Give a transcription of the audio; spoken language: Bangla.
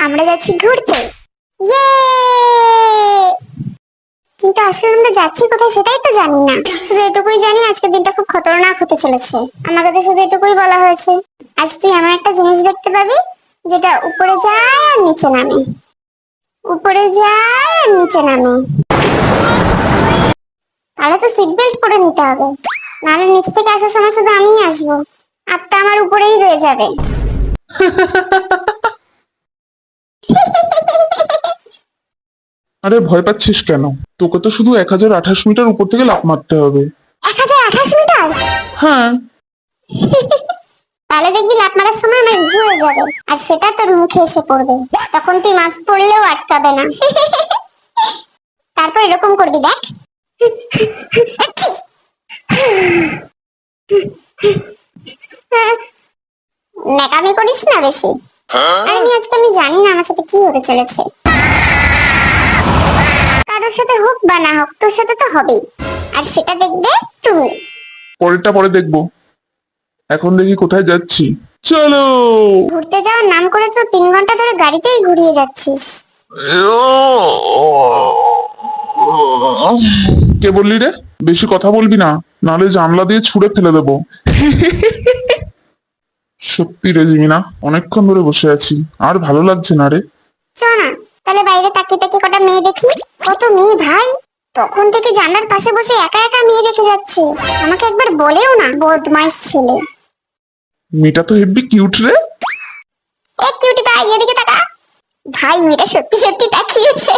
আমরা যাচ্ছি ঘুরতে। ইয়ে! কিন্তু আসলে আমরা যাচ্ছি কোথায় সেটাই তো জানি না। শুধু এটুকুই জানি আজকের দিনটা খুব খতরনাক হতে চলেছে। আমাকে তো শুধু এটুকুই বলা হয়েছে, আজ তুই এমন একটা জিনিস দেখতে পাবি যেটা উপরে যায় আর নিচে নামে, উপরে যায় আর নিচে নামে। তাহলে তো সিট বেল্ট পরে নিতে হবে, নাহলে নিচ থেকে আসার সময় শুধু আমিই আসবো, আত্মা আমার উপরেই রয়ে যাবে। আরে ভয় পাচ্ছিস কেন? তোকে তো শুধু 1028 মিটার উপর থেকে লাফ মারতে হবে। 1028 মিটার? হ্যাঁ। তাহলে দেখবি লাফ মারার সময় আমার ইজি হয়ে যাবে, আর সেটা তোর মুখে এসে পড়বে, তখন তুই মাছ পড়লেও আটকাবে না। তারপর এরকম করবি, দেখ। ন্যাকামি করিস না বেশি। আর আজকে আমি জানি না আমার সাথে কি হতে চলেছে। কারোর সাথে হোক বা না হোক, তোর সাথে তো হবেই, আর সেটা দেখবে তুমি। পরেরটা পরে দেখবো, এখন দেখি কোথায় যাচ্ছি। চলো। ঘুরতে যাওয়ার নাম করে তো 3 ঘন্টা ধরে গাড়িতেই ঘুরিয়ে যাচ্ছিস। কে বললি রে? বেশি কথা বলবি না, নাহলে জানলা দিয়ে ছুঁড়ে ফেলে দেবো। সত্যি রে জিমিনা, অনেকক্ষণ ধরে বসে আছি, আর ভালো লাগছে না রে। চল না তাহলে বাইরে তাকিয়ে তাকিয়ে কটা মেয়ে দেখি। কত মেয়ে ভাই, তখন থেকে জানলার পাশে বসে একা একা মেয়ে দেখে যাচ্ছে, আমাকে একবার বলেও না। বদমাইশ ছেলে। মেয়েটা তো হেব্বি কিউট রে। এ কিউটি ভাই, এদিকে তাকা। ভাই মেয়েটা সত্যি সত্যি তাকিয়েছে।